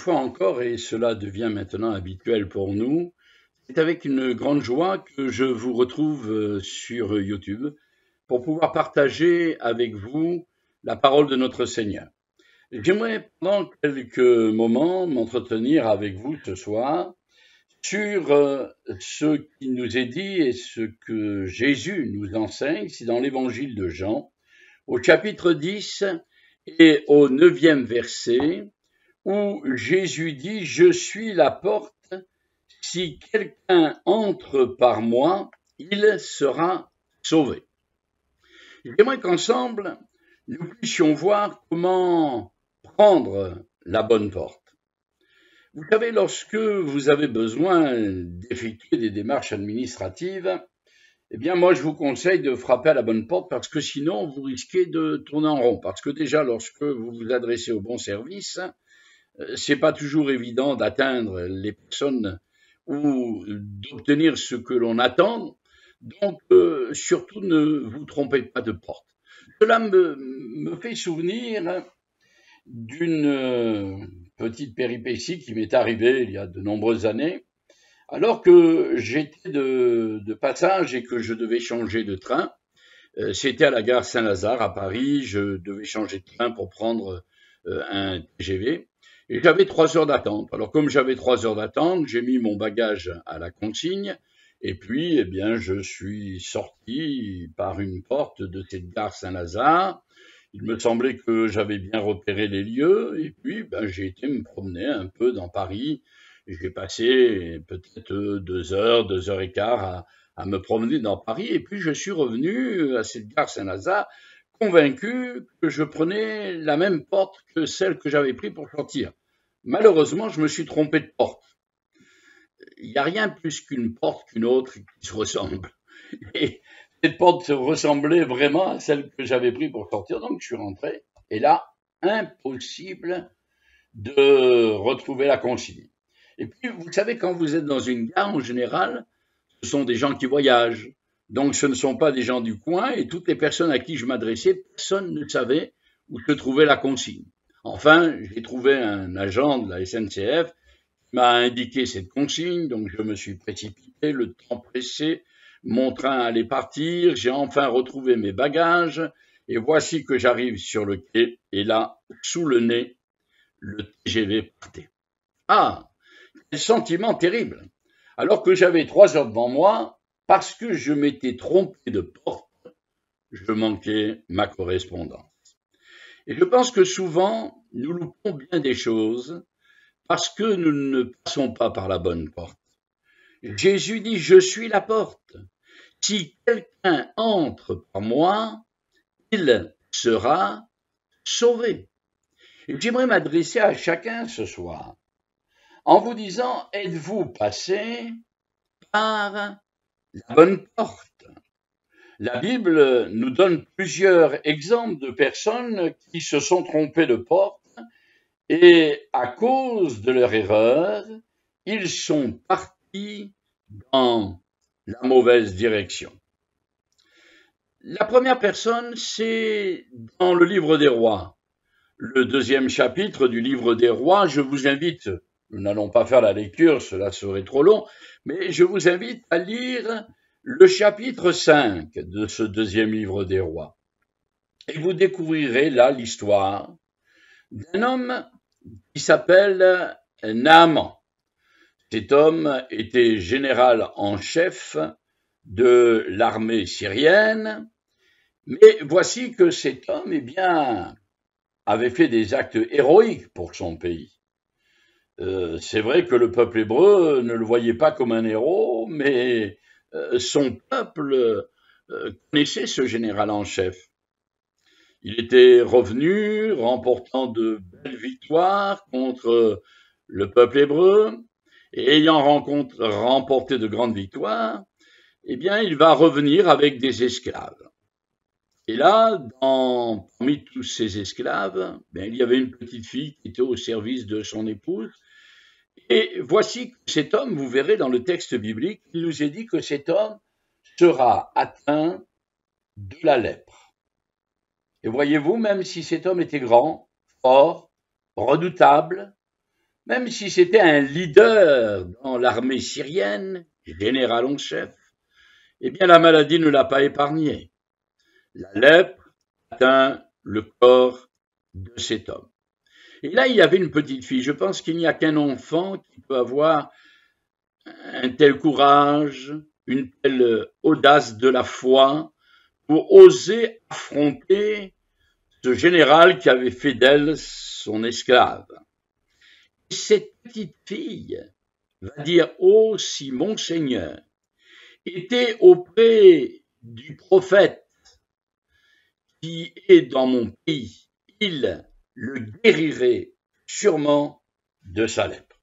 fois encore, et cela devient maintenant habituel pour nous, c'est avec une grande joie que je vous retrouve sur YouTube pour pouvoir partager avec vous la parole de notre Seigneur. J'aimerais pendant quelques moments m'entretenir avec vous ce soir sur ce qui nous est dit et ce que Jésus nous enseigne. C'est dans l'évangile de Jean, au chapitre 10 et au 9e verset, où Jésus dit « Je suis la porte, si quelqu'un entre par moi, il sera sauvé ». J'aimerais qu'ensemble, nous puissions voir comment prendre la bonne porte. Vous savez, lorsque vous avez besoin d'effectuer des démarches administratives, eh bien, moi, je vous conseille de frapper à la bonne porte parce que sinon, vous risquez de tourner en rond. Parce que déjà, lorsque vous vous adressez au bon service, c'est pas toujours évident d'atteindre les personnes ou d'obtenir ce que l'on attend. Donc, surtout, ne vous trompez pas de porte. Cela me fait souvenir d'une petite péripétie qui m'est arrivée il y a de nombreuses années. Alors que j'étais de passage et que je devais changer de train, c'était à la gare Saint-Lazare à Paris, je devais changer de train pour prendre un TGV et j'avais 3 heures d'attente. Alors comme j'avais 3 heures d'attente, j'ai mis mon bagage à la consigne et puis eh bien je suis sorti par une porte de cette gare Saint-Lazare. Il me semblait que j'avais bien repéré les lieux et puis j'ai été me promener un peu dans Paris. J'ai passé peut-être 2 heures et quart à me promener dans Paris et puis je suis revenu à cette gare Saint-Lazare convaincu que je prenais la même porte que celle que j'avais prise pour sortir. Malheureusement, je me suis trompé de porte. Il n'y a rien plus qu'une porte qu'une autre qui se ressemble. Et cette porte ressemblait vraiment à celle que j'avais prise pour sortir, donc je suis rentré. Et là, impossible de retrouver la consigne. Et puis, vous savez, quand vous êtes dans une gare, en général, ce sont des gens qui voyagent. Donc, ce ne sont pas des gens du coin et toutes les personnes à qui je m'adressais, personne ne savait où se trouvait la consigne. Enfin, j'ai trouvé un agent de la SNCF qui m'a indiqué cette consigne, donc je me suis précipité, le temps pressé, mon train allait partir, j'ai enfin retrouvé mes bagages et voici que j'arrive sur le quai et là, sous le nez, le TGV partait. Ah, quel sentiment terrible! Alors que j'avais 3 heures devant moi, parce que je m'étais trompé de porte, je manquais ma correspondance. Et je pense que souvent, nous loupons bien des choses parce que nous ne passons pas par la bonne porte. Jésus dit, je suis la porte. Si quelqu'un entre par moi, il sera sauvé. Et j'aimerais m'adresser à chacun ce soir en vous disant, êtes-vous passé par la bonne porte? La Bible nous donne plusieurs exemples de personnes qui se sont trompées de porte et à cause de leur erreur, ils sont partis dans la mauvaise direction. La première personne, c'est dans le livre des rois. Le 2e chapitre du livre des rois, je vous invite, nous n'allons pas faire la lecture, cela serait trop long, mais je vous invite à lire le chapitre 5 de ce 2e livre des rois. Et vous découvrirez là l'histoire d'un homme qui s'appelle Naaman. Cet homme était général en chef de l'armée syrienne, mais voici que cet homme, eh bien, avait fait des actes héroïques pour son pays. C'est vrai que le peuple hébreu ne le voyait pas comme un héros, mais son peuple connaissait ce général en chef. Il était revenu remportant de belles victoires contre le peuple hébreu et ayant remporté de grandes victoires, eh bien, il va revenir avec des esclaves. Et là, parmi tous ces esclaves, il y avait une petite fille qui était au service de son épouse. Et voici que cet homme, vous verrez dans le texte biblique, il nous est dit que cet homme sera atteint de la lèpre. Et voyez-vous, même si cet homme était grand, fort, redoutable, même si c'était un leader dans l'armée syrienne, général en chef, eh bien la maladie ne l'a pas épargné. La lèpre atteint le corps de cet homme. Et là, il y avait une petite fille. Je pense qu'il n'y a qu'un enfant qui peut avoir un tel courage, une telle audace de la foi pour oser affronter ce général qui avait fait d'elle son esclave. Et cette petite fille va dire, oh, si mon Seigneur était auprès du prophète qui est dans mon pays, il le guérirait sûrement de sa lèpre.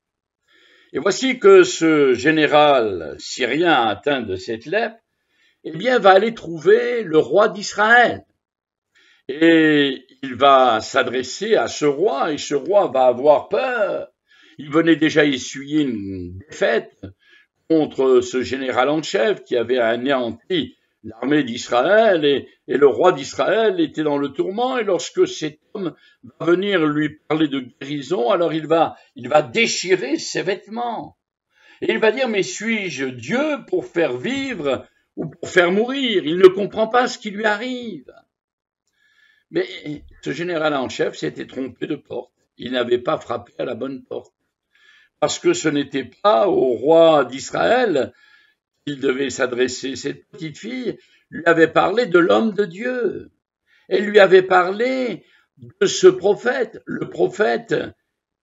Et voici que ce général syrien atteint de cette lèpre, eh bien, va aller trouver le roi d'Israël. Et il va s'adresser à ce roi, et ce roi va avoir peur. Il venait déjà essuyer une défaite contre ce général en chef qui avait anéanti l'armée d'Israël, et le roi d'Israël était dans le tourment, et lorsque cet homme va venir lui parler de guérison, alors il va déchirer ses vêtements. Et il va dire, mais suis-je Dieu pour faire vivre ou pour faire mourir? Il ne comprend pas ce qui lui arrive. Mais ce général en chef s'était trompé de porte. Il n'avait pas frappé à la bonne porte. Parce que ce n'était pas au roi d'Israël qu'il devait s'adresser. Cette petite fille lui avait parlé de l'homme de Dieu. Elle lui avait parlé de ce prophète, le prophète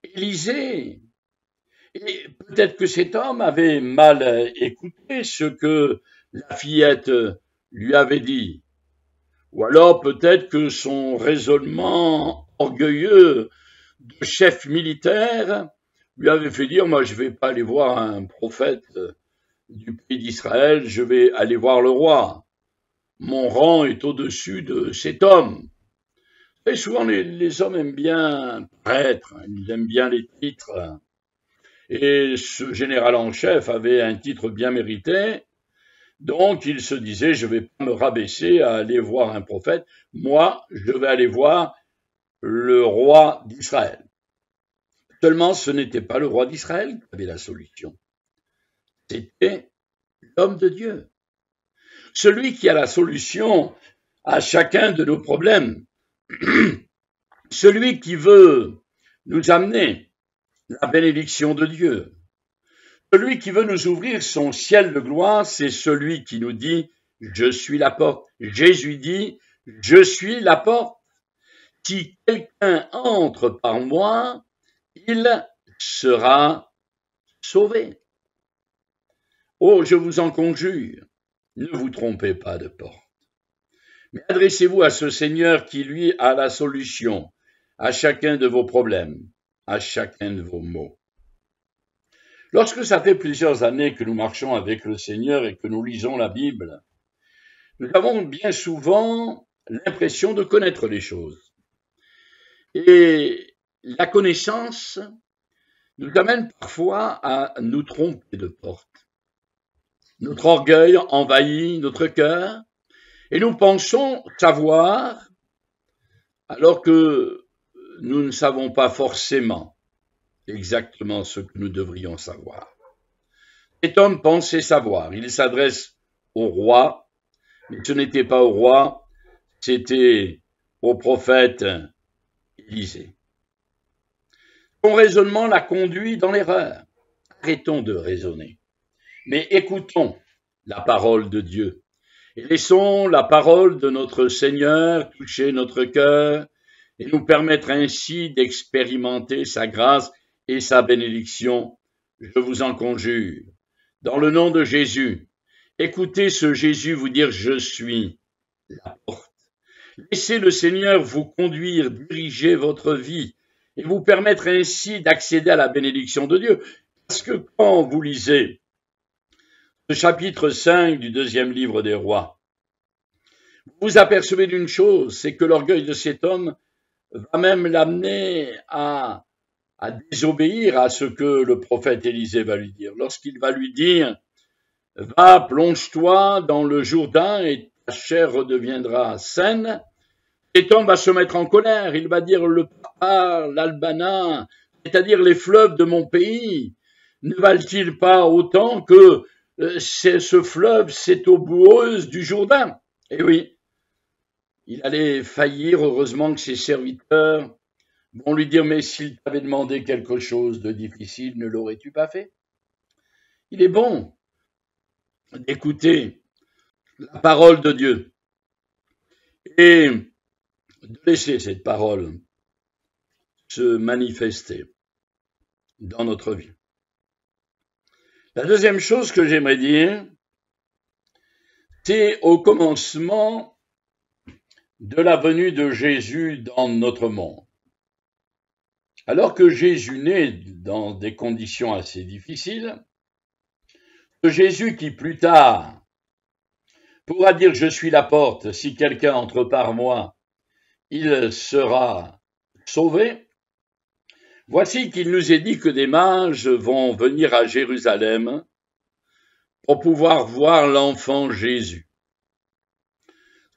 Élisée. Et peut-être que cet homme avait mal écouté ce que la fillette lui avait dit. Ou alors peut-être que son raisonnement orgueilleux de chef militaire lui avait fait dire, moi je vais pas aller voir un prophète du pays d'Israël, je vais aller voir le roi. Mon rang est au-dessus de cet homme. Et souvent les hommes aiment bien paraître, ils aiment bien les titres. Et ce général en chef avait un titre bien mérité, donc il se disait, je vais pas me rabaisser à aller voir un prophète, moi je vais aller voir le roi d'Israël. Seulement ce n'était pas le roi d'Israël qui avait la solution, c'était l'homme de Dieu, celui qui a la solution à chacun de nos problèmes, celui qui veut nous amener la bénédiction de Dieu. Celui qui veut nous ouvrir son ciel de gloire, c'est celui qui nous dit « Je suis la porte ». Jésus dit « Je suis la porte ». Si quelqu'un entre par moi, il sera sauvé. Oh, je vous en conjure, ne vous trompez pas de porte. Mais adressez-vous à ce Seigneur qui, lui, a la solution à chacun de vos problèmes, à chacun de vos maux. Lorsque ça fait plusieurs années que nous marchons avec le Seigneur et que nous lisons la Bible, nous avons bien souvent l'impression de connaître les choses. Et la connaissance nous amène parfois à nous tromper de porte. Notre orgueil envahit notre cœur et nous pensons savoir alors que nous ne savons pas forcément exactement ce que nous devrions savoir. Cet homme pensait savoir. Il s'adresse au roi, mais ce n'était pas au roi, c'était au prophète Élisée. Son raisonnement l'a conduit dans l'erreur. Arrêtons de raisonner, mais écoutons la parole de Dieu et laissons la parole de notre Seigneur toucher notre cœur et nous permettre ainsi d'expérimenter sa grâce et sa bénédiction, je vous en conjure. Dans le nom de Jésus, écoutez ce Jésus vous dire « Je suis la porte ». Laissez le Seigneur vous conduire, diriger votre vie et vous permettre ainsi d'accéder à la bénédiction de Dieu. Parce que quand vous lisez le chapitre 5 du 2e livre des Rois, vous vous apercevez d'une chose, c'est que l'orgueil de cet homme va même l'amener à désobéir à ce que le prophète Élisée va lui dire. Lorsqu'il va lui dire « Va, plonge-toi dans le Jourdain et ta chair redeviendra saine », cet homme va se mettre en colère. Il va dire « Le papa, l'Albana, c'est-à-dire les fleuves de mon pays, ne valent-ils pas autant que ce fleuve, cette eau boueuse du Jourdain? Eh oui, il allait faillir, heureusement que ses serviteurs vont lui dire, mais s'il t'avait demandé quelque chose de difficile, ne l'aurais-tu pas fait? Il est bon d'écouter la parole de Dieu et de laisser cette parole se manifester dans notre vie. La deuxième chose que j'aimerais dire, c'est au commencement de la venue de Jésus dans notre monde. Alors que Jésus naît dans des conditions assez difficiles, ce Jésus qui plus tard pourra dire « Je suis la porte, si quelqu'un entre par moi, il sera sauvé », voici qu'il nous est dit que des mages vont venir à Jérusalem pour pouvoir voir l'enfant Jésus.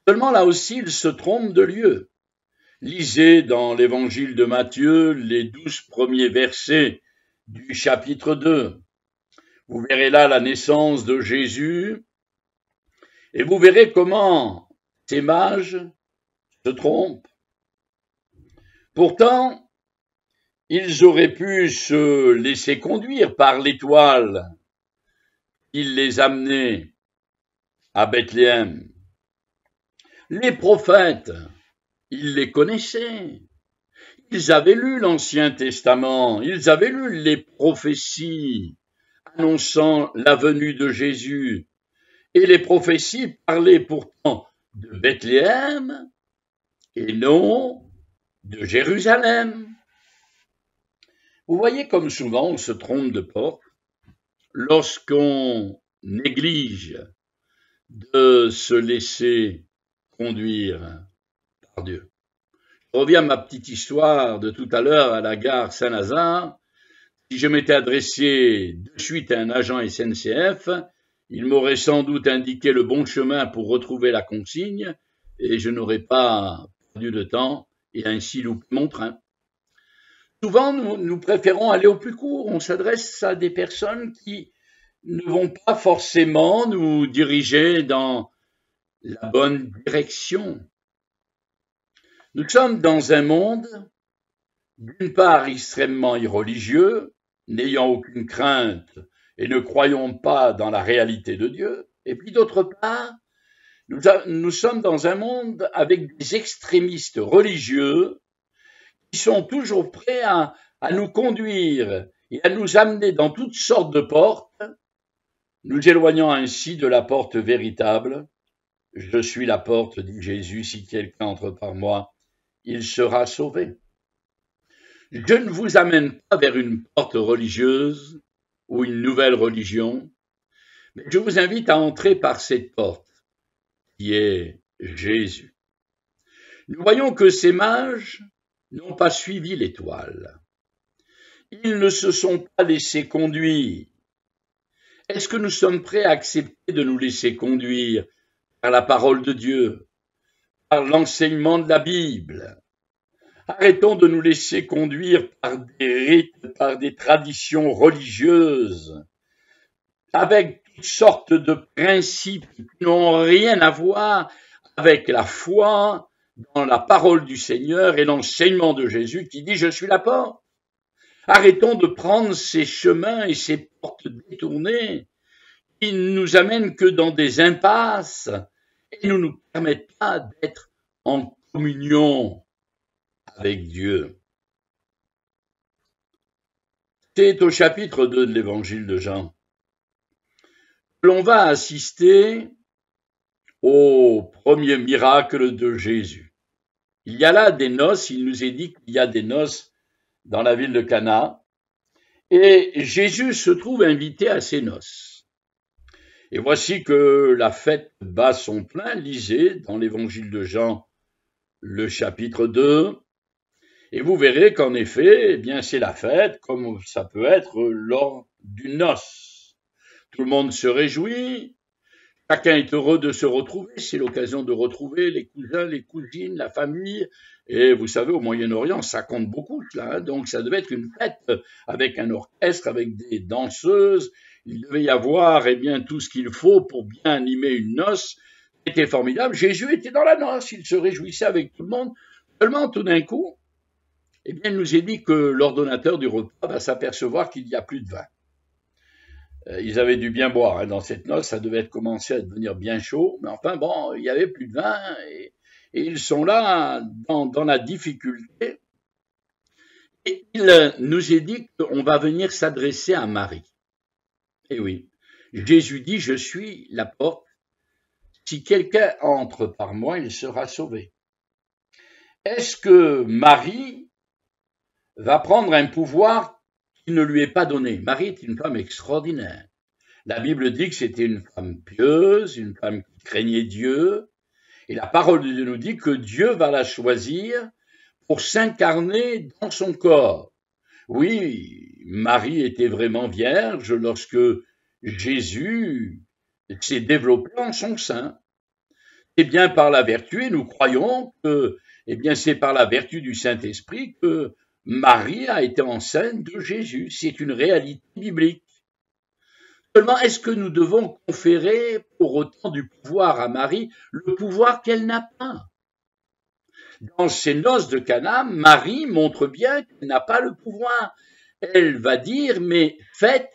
Seulement là aussi, ils se trompent de lieu. Lisez dans l'évangile de Matthieu les 12 premiers versets du chapitre 2. Vous verrez là la naissance de Jésus et vous verrez comment ces mages se trompent. Pourtant, ils auraient pu se laisser conduire par l'étoile. Il les amenait à Bethléem. Les prophètes, ils les connaissaient. Ils avaient lu l'Ancien Testament, ils avaient lu les prophéties annonçant la venue de Jésus. Et les prophéties parlaient pourtant de Bethléem et non de Jérusalem. Vous voyez comme souvent on se trompe de porte lorsqu'on néglige de se laisser conduire par Dieu. Je reviens à ma petite histoire de tout à l'heure à la gare Saint-Lazare. Si je m'étais adressé de suite à un agent SNCF, il m'aurait sans doute indiqué le bon chemin pour retrouver la consigne et je n'aurais pas perdu de temps et ainsi loupé mon train. Souvent, nous préférons aller au plus court. On s'adresse à des personnes qui ne vont pas forcément nous diriger dans la bonne direction. Nous sommes dans un monde, d'une part, extrêmement irreligieux, n'ayant aucune crainte et ne croyons pas dans la réalité de Dieu, et puis d'autre part, nous sommes dans un monde avec des extrémistes religieux qui sont toujours prêts à nous conduire et à nous amener dans toutes sortes de portes, nous éloignant ainsi de la porte véritable. Je suis la porte, dit Jésus, si quelqu'un entre par moi, il sera sauvé. Je ne vous amène pas vers une porte religieuse ou une nouvelle religion, mais je vous invite à entrer par cette porte, qui est Jésus. Nous voyons que ces mages n'ont pas suivi l'étoile. Ils ne se sont pas laissés conduire. Est-ce que nous sommes prêts à accepter de nous laisser conduire par la parole de Dieu, par l'enseignement de la Bible? Arrêtons de nous laisser conduire par des rites, par des traditions religieuses, avec toutes sortes de principes qui n'ont rien à voir avec la foi dans la parole du Seigneur et l'enseignement de Jésus qui dit « Je suis la porte ». Arrêtons de prendre ces chemins et ces portes détournées qui ne nous amènent que dans des impasses et ne nous permettent pas d'être en communion avec Dieu. C'est au chapitre 2 de l'évangile de Jean que l'on va assister au premier miracle de Jésus. Il y a là des noces, il nous est dit qu'il y a des noces dans la ville de Cana, et Jésus se trouve invité à ces noces. Et voici que la fête bat son plein, lisez dans l'évangile de Jean, le chapitre 2, et vous verrez qu'en effet, eh bien, c'est la fête, comme ça peut être lors d'une noce. Tout le monde se réjouit, Chacun est heureux de se retrouver. C'est l'occasion de retrouver les cousins, les cousines, la famille. Et vous savez, au Moyen-Orient, ça compte beaucoup, cela. Hein. Donc, ça devait être une fête avec un orchestre, avec des danseuses. Il devait y avoir, eh bien, tout ce qu'il faut pour bien animer une noce. C'était formidable. Jésus était dans la noce. Il se réjouissait avec tout le monde. Seulement, tout d'un coup, eh bien, il nous est dit que l'ordonnateur du repas va s'apercevoir qu'il n'y a plus de vin. Ils avaient dû bien boire hein, dans cette noce, ça devait commencer à devenir bien chaud, mais enfin bon, il n'y avait plus de vin et ils sont là dans la difficulté. Et il nous est dit qu'on va venir s'adresser à Marie. Et oui, Jésus dit, je suis la porte, si quelqu'un entre par moi, il sera sauvé. Est-ce que Marie va prendre un pouvoir qui ne lui est pas donné? Marie est une femme extraordinaire. La Bible dit que c'était une femme pieuse, une femme qui craignait Dieu, et la parole de Dieu nous dit que Dieu va la choisir pour s'incarner dans son corps. Oui, Marie était vraiment vierge lorsque Jésus s'est développé en son sein. Et bien par la vertu, et nous croyons que, eh bien c'est par la vertu du Saint-Esprit que Marie a été enceinte de Jésus. C'est une réalité biblique. Seulement, est-ce que nous devons conférer pour autant du pouvoir à Marie, le pouvoir qu'elle n'a pas? Dans ces noces de Cana, Marie montre bien qu'elle n'a pas le pouvoir. Elle va dire, mais faites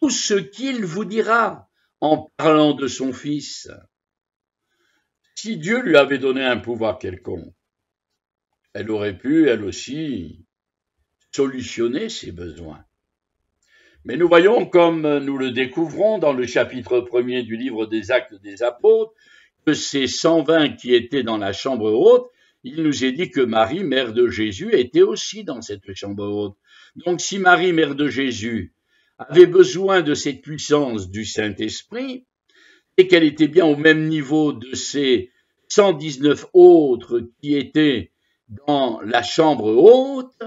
tout ce qu'il vous dira en parlant de son fils. Si Dieu lui avait donné un pouvoir quelconque, elle aurait pu, elle aussi, solutionner ses besoins. Mais nous voyons, comme nous le découvrons dans le chapitre 1er du livre des Actes des Apôtres, que ces 120 qui étaient dans la chambre haute, il nous est dit que Marie, mère de Jésus, était aussi dans cette chambre haute. Donc si Marie, mère de Jésus, avait besoin de cette puissance du Saint-Esprit, et qu'elle était bien au même niveau de ces 119 autres qui étaient dans la chambre haute,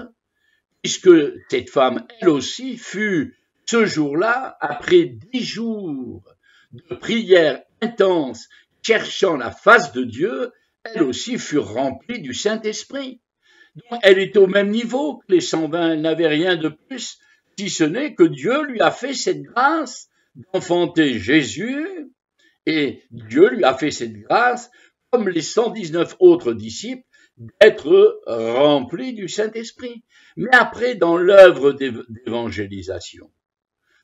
puisque cette femme, elle aussi, fut ce jour-là, après 10 jours de prière intense, cherchant la face de Dieu, elle aussi fut remplie du Saint-Esprit. Donc elle était au même niveau que les 120, elle n'avait rien de plus, si ce n'est que Dieu lui a fait cette grâce d'enfanter Jésus, et Dieu lui a fait cette grâce, comme les 119 autres disciples, d'être remplis du Saint-Esprit. Mais après, dans l'œuvre d'évangélisation,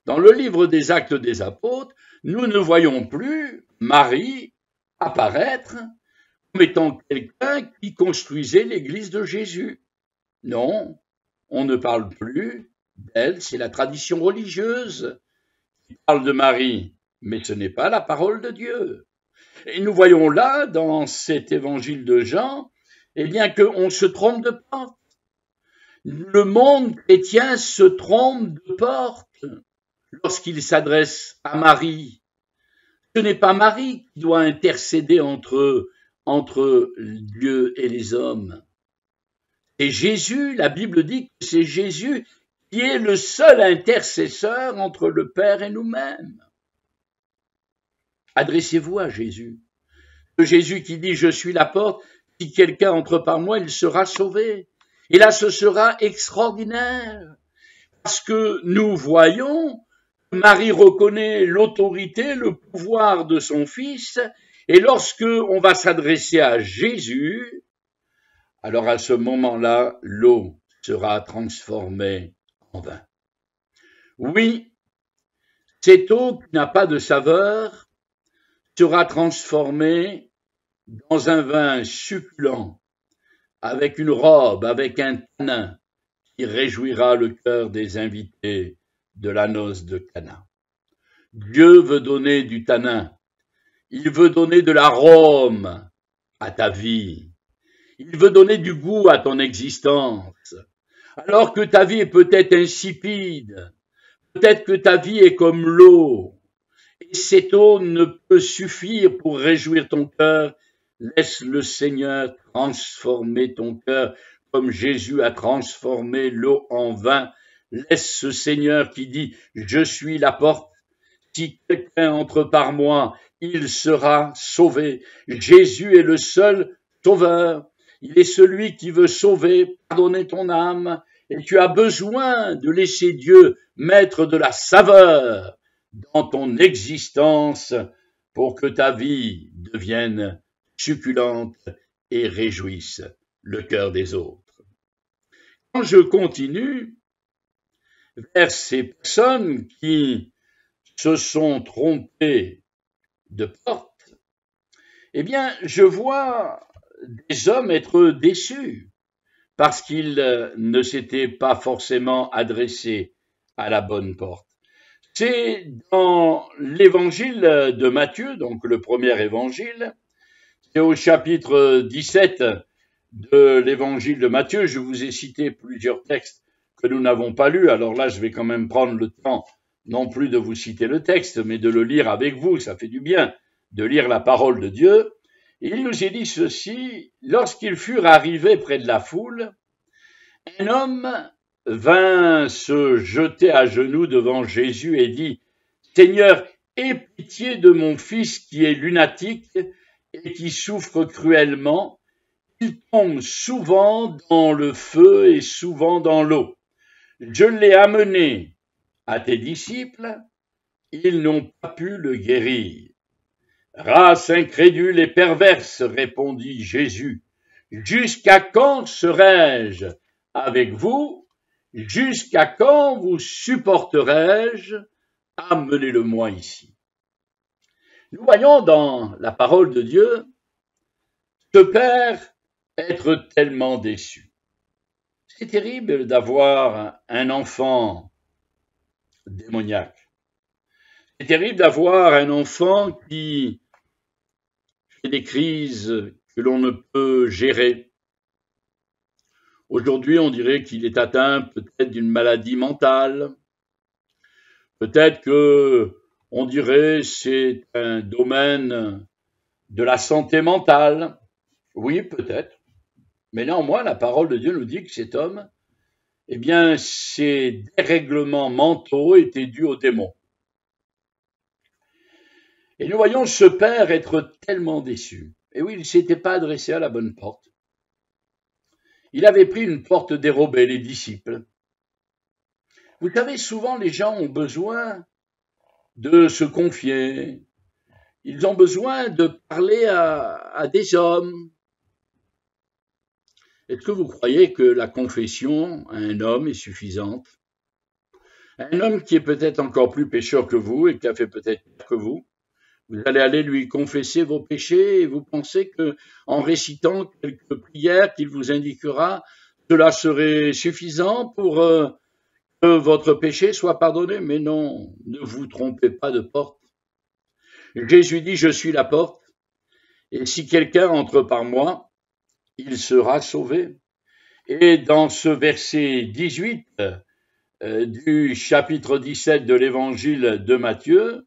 dans le livre des Actes des Apôtres, nous ne voyons plus Marie apparaître comme étant quelqu'un qui construisait l'église de Jésus. Non, on ne parle plus d'elle, c'est la tradition religieuse qui parle de Marie, mais ce n'est pas la parole de Dieu. Et nous voyons là, dans cet évangile de Jean, eh bien qu'on se trompe de porte. Le monde chrétien se trompe de porte lorsqu'il s'adresse à Marie. Ce n'est pas Marie qui doit intercéder entre Dieu et les hommes. Et Jésus, la Bible dit que c'est Jésus qui est le seul intercesseur entre le Père et nous-mêmes. Adressez-vous à Jésus. Jésus qui dit « Je suis la porte, si quelqu'un entre par moi, il sera sauvé ». Et là, ce sera extraordinaire, parce que nous voyons que Marie reconnaît l'autorité, le pouvoir de son Fils, et lorsque on va s'adresser à Jésus, alors à ce moment-là, l'eau sera transformée en vin. Oui, cette eau qui n'a pas de saveur sera transformée dans un vin succulent, avec une robe, avec un tanin qui réjouira le cœur des invités de la noce de Cana. Dieu veut donner du tanin, il veut donner de l'arôme à ta vie, il veut donner du goût à ton existence, alors que ta vie est peut-être insipide, peut-être que ta vie est comme l'eau, et cette eau ne peut suffire pour réjouir ton cœur. Laisse le Seigneur transformer ton cœur comme Jésus a transformé l'eau en vin. Laisse ce Seigneur qui dit « Je suis la porte. Si quelqu'un entre par moi, il sera sauvé. Jésus est le seul sauveur. Il est celui qui veut sauver, pardonner ton âme. Et tu as besoin de laisser Dieu mettre de la saveur dans ton existence pour que ta vie devienne succulente et réjouisse le cœur des autres. Quand je continue vers ces personnes qui se sont trompées de porte, eh bien, je vois des hommes être déçus parce qu'ils ne s'étaient pas forcément adressés à la bonne porte. C'est dans l'évangile de Matthieu, donc le premier évangile, c'est au chapitre 17 de l'évangile de Matthieu. Je vous ai cité plusieurs textes que nous n'avons pas lus, alors là je vais quand même prendre le temps non plus de vous citer le texte, mais de le lire avec vous, ça fait du bien de lire la parole de Dieu. Il nous est dit ceci: lorsqu'ils furent arrivés près de la foule, un homme vint se jeter à genoux devant Jésus et dit: Seigneur, aie pitié de mon fils qui est lunatique et qui souffre cruellement. Il tombe souvent dans le feu et souvent dans l'eau. Je l'ai amené à tes disciples, ils n'ont pas pu le guérir. Race incrédule et perverse, répondit Jésus, jusqu'à quand serai-je avec vous? Jusqu'à quand vous supporterai-je? Amenez-le-moi ici. Nous voyons dans la parole de Dieu ce père être tellement déçu. C'est terrible d'avoir un enfant démoniaque. C'est terrible d'avoir un enfant qui fait des crises que l'on ne peut gérer. Aujourd'hui, on dirait qu'il est atteint peut-être d'une maladie mentale. Peut-être que on dirait c'est un domaine de la santé mentale. Oui, peut-être. Mais néanmoins, la parole de Dieu nous dit que cet homme, eh bien, ses dérèglements mentaux étaient dus aux démons. Et nous voyons ce père être tellement déçu. Et oui, il ne s'était pas adressé à la bonne porte. Il avait pris une porte dérobée, les disciples. Vous savez, souvent les gens ont besoin de se confier. Ils ont besoin de parler à des hommes. Est-ce que vous croyez que la confession à un homme est suffisante? Un homme qui est peut-être encore plus pécheur que vous et qui a fait peut-être pire que vous allez aller lui confesser vos péchés et vous pensez que, en récitant quelques prières qu'il vous indiquera, cela serait suffisant pour que votre péché soit pardonné? Mais non, ne vous trompez pas de porte. Jésus dit: je suis la porte, et si quelqu'un entre par moi, il sera sauvé. Et dans ce verset 18 du chapitre 17 de l'évangile de Matthieu,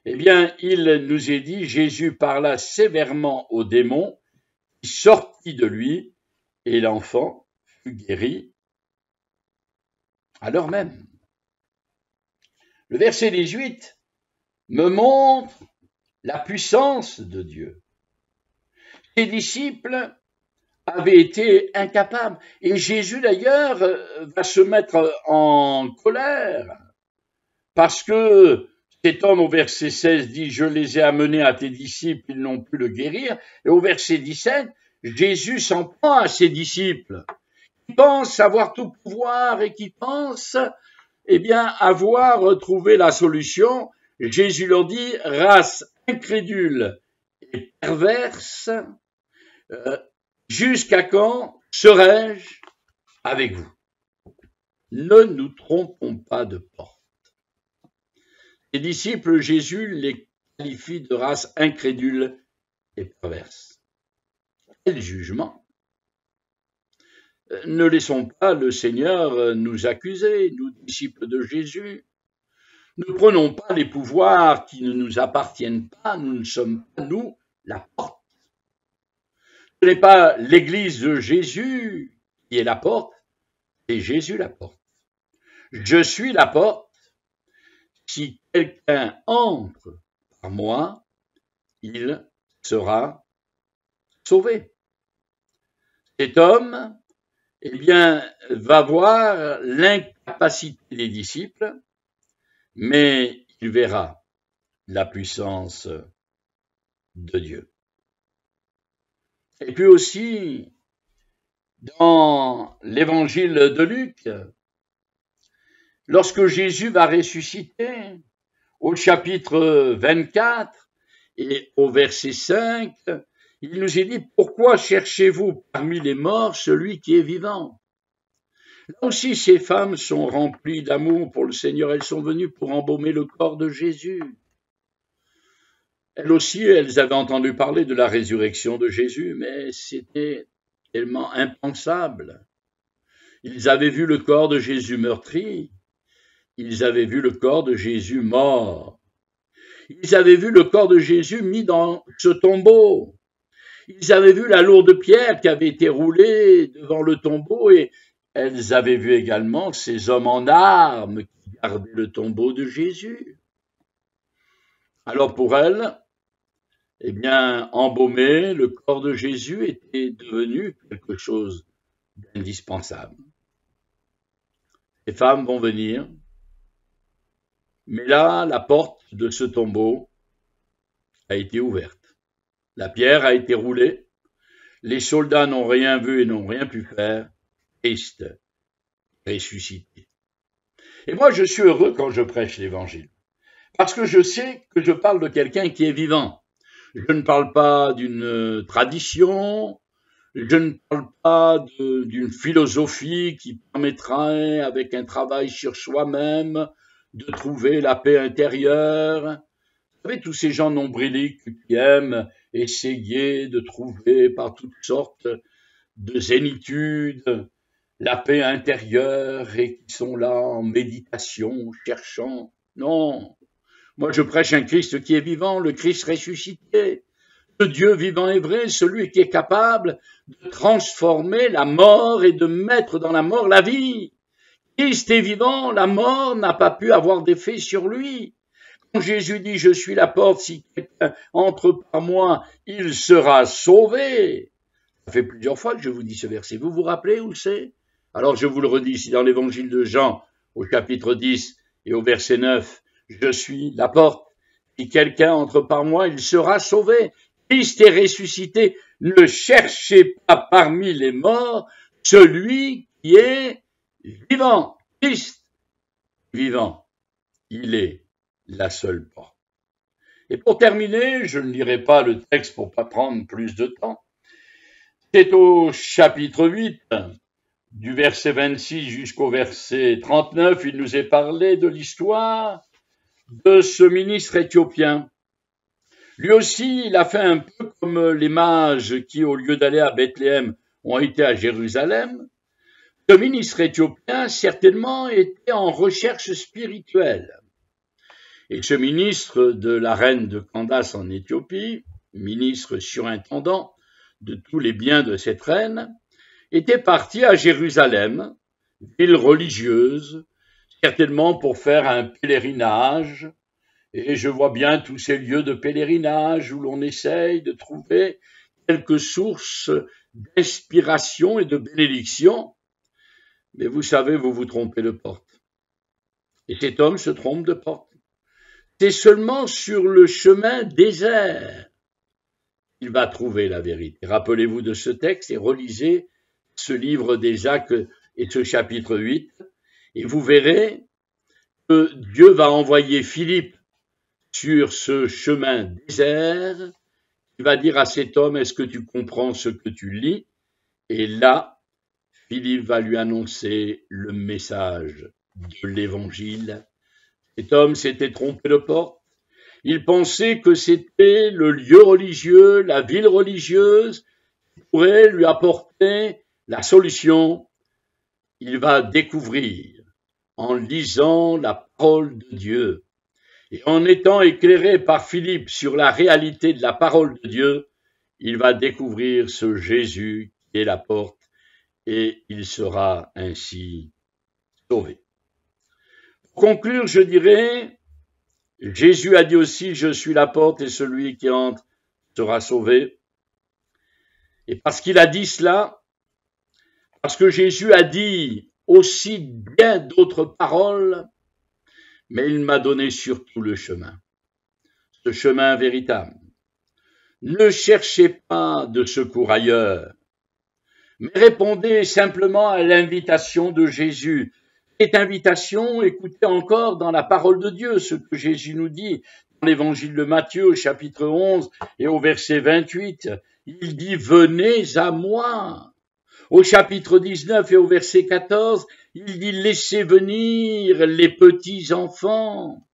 eh bien, il nous est dit: Jésus parla sévèrement au démon qui sortit de lui, et l'enfant fut guéri à l'heure même. Le verset 18 me montre la puissance de Dieu. Les disciples avaient été incapables, et Jésus d'ailleurs va se mettre en colère, parce que cet homme au verset 16 dit: je les ai amenés à tes disciples, ils n'ont pu le guérir. Et au verset 17, Jésus s'en prend à ses disciples, qui pensent avoir tout pouvoir et qui pensent, eh bien, avoir trouvé la solution. Jésus leur dit: race incrédule et perverse, jusqu'à quand serai-je avec vous? Ne nous trompons pas de porte. Les disciples, Jésus les qualifie de race incrédule et perverse. Quel jugement! Ne laissons pas le Seigneur nous accuser, nous disciples de Jésus. Ne prenons pas les pouvoirs qui ne nous appartiennent pas, nous ne sommes pas, nous, la porte. Ce n'est pas l'Église de Jésus qui est la porte, c'est Jésus la porte. Je suis la porte. si quelqu'un entre par moi, il sera sauvé. Cet homme, eh bien, va voir l'incapacité des disciples, mais il verra la puissance de Dieu. Et puis aussi, dans l'évangile de Luc, lorsque Jésus va ressusciter, au chapitre 24 et au verset 5, il nous est dit « Pourquoi cherchez-vous parmi les morts celui qui est vivant ?» Là aussi, ces femmes sont remplies d'amour pour le Seigneur. Elles sont venues pour embaumer le corps de Jésus. Elles aussi, elles avaient entendu parler de la résurrection de Jésus, mais c'était tellement impensable. Ils avaient vu le corps de Jésus meurtri. Ils avaient vu le corps de Jésus mort. Ils avaient vu le corps de Jésus mis dans ce tombeau. Ils avaient vu la lourde pierre qui avait été roulée devant le tombeau et elles avaient vu également ces hommes en armes qui gardaient le tombeau de Jésus. Alors pour elles, eh bien, embaumer le corps de Jésus était devenu quelque chose d'indispensable. Les femmes vont venir, mais là, la porte de ce tombeau a été ouverte. La pierre a été roulée. Les soldats n'ont rien vu et n'ont rien pu faire. Christ ressuscité. Et moi, je suis heureux quand je prêche l'Évangile, parce que je sais que je parle de quelqu'un qui est vivant. Je ne parle pas d'une tradition, je ne parle pas d'une philosophie qui permettrait, avec un travail sur soi-même, de trouver la paix intérieure. Vous savez, tous ces gens nombriliques qui aiment essayer de trouver par toutes sortes de zénitudes la paix intérieure et qui sont là en méditation, cherchant. Non, moi je prêche un Christ qui est vivant, le Christ ressuscité, le Dieu vivant et vrai, celui qui est capable de transformer la mort et de mettre dans la mort la vie. Christ est vivant, la mort n'a pas pu avoir d'effet sur lui. Quand Jésus dit « Je suis la porte, si quelqu'un entre par moi, il sera sauvé ». Ça fait plusieurs fois que je vous dis ce verset. Vous vous rappelez où c'est? Alors je vous le redis ici dans l'évangile de Jean, au chapitre 10 et au verset 9. « Je suis la porte, si quelqu'un entre par moi, il sera sauvé. Christ est ressuscité. Ne cherchez pas parmi les morts celui qui est vivant. Christ vivant. Il est la seule porte. » Et pour terminer, je ne lirai pas le texte pour pas prendre plus de temps. C'est au chapitre 8, du verset 26 jusqu'au verset 39, il nous est parlé de l'histoire de ce ministre éthiopien. Lui aussi, il a fait un peu comme les mages qui, au lieu d'aller à Bethléem, ont été à Jérusalem. Ce ministre éthiopien, certainement, était en recherche spirituelle. Et ce ministre de la reine de Candace en Éthiopie, ministre surintendant de tous les biens de cette reine, était parti à Jérusalem, ville religieuse, certainement pour faire un pèlerinage. Et je vois bien tous ces lieux de pèlerinage où l'on essaye de trouver quelques sources d'inspiration et de bénédiction. Mais vous savez, vous vous trompez de porte. Et cet homme se trompe de porte. C'est seulement sur le chemin désert qu'il va trouver la vérité. Rappelez-vous de ce texte et relisez ce livre des Actes et ce chapitre 8, et vous verrez que Dieu va envoyer Philippe sur ce chemin désert. Il va dire à cet homme, est-ce que tu comprends ce que tu lis? Et là, Philippe va lui annoncer le message de l'Évangile. Cet homme s'était trompé de porte. Il pensait que c'était le lieu religieux, la ville religieuse, qui pourrait lui apporter la solution. Il va découvrir, en lisant la parole de Dieu, et en étant éclairé par Philippe sur la réalité de la parole de Dieu, il va découvrir ce Jésus qui est la porte, et il sera ainsi sauvé. Pour conclure, je dirais, Jésus a dit aussi, je suis la porte et celui qui entre sera sauvé. Et parce qu'il a dit cela, parce que Jésus a dit aussi bien d'autres paroles, mais il m'a donné surtout le chemin, ce chemin véritable. Ne cherchez pas de secours ailleurs, mais répondez simplement à l'invitation de Jésus. Cette invitation, écoutez encore dans la parole de Dieu, ce que Jésus nous dit dans l'évangile de Matthieu au chapitre 11 et au verset 28. Il dit « Venez à moi ». Au chapitre 19 et au verset 14, il dit « Laissez venir les petits enfants ».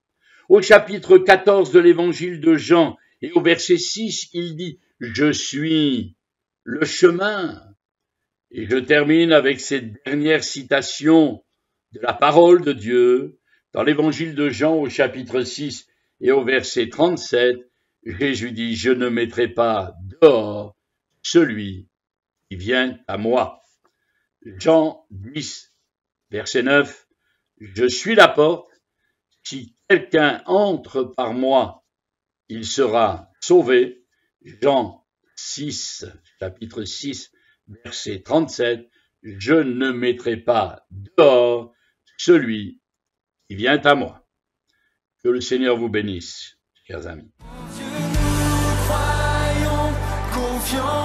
Au chapitre 14 de l'évangile de Jean et au verset 6, il dit « Je suis le chemin ». Et je termine avec cette dernière citation de la parole de Dieu dans l'évangile de Jean au chapitre 6 et au verset 37. Jésus dit « Je ne mettrai pas dehors celui qui vient à moi ». Jean 10, verset 9. Je suis la porte. Si quelqu'un entre par moi, il sera sauvé. Jean 6, chapitre 6, verset 37. Je ne mettrai pas dehors celui qui vient à moi. Que le Seigneur vous bénisse, chers amis. Dieu, nous croyons, confiants.